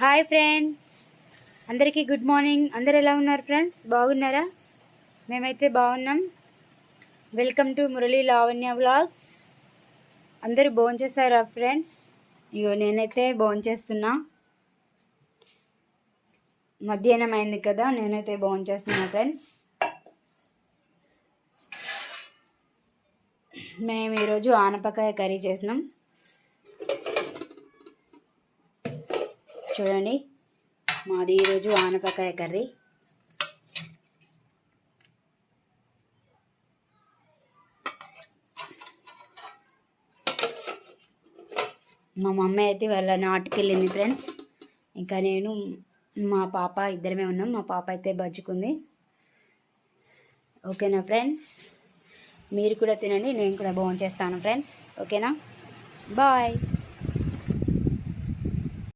Hi friends, అందరికీ good morning. అందరు ఎలా ఉన్నారు ఫ్రెండ్స్? బాగున్నారా? మేమైతే బాగున్నాం. Welcome to Murali Lavanya vlogs. అందరూ భోంచేస్తారా ఫ్రెండ్స్? ఇగో నేనైతే భోంచేస్తున్నా. మధ్యాహ్నం అయింది కదా, నేనైతే భోంచేస్తున్నా ఫ్రెండ్స్. మేము ఈరోజు ఆనపకాయ కర్రీ చేసినాం. చూడండి, మాది ఈరోజు ఆనపకాయ కర్రీ. మా మమ్మీ అయితే వాళ్ళ నాటుకు వెళ్ళింది ఫ్రెండ్స్. ఇంకా నేను మా పాప ఇద్దరమే ఉన్నాం. మా పాప అయితే బజ్జుకుంది. ఓకేనా ఫ్రెండ్స్? మీరు కూడా తినండి, నేను కూడా భోంచేస్తాను ఫ్రెండ్స్. ఓకేనా? బాయ్.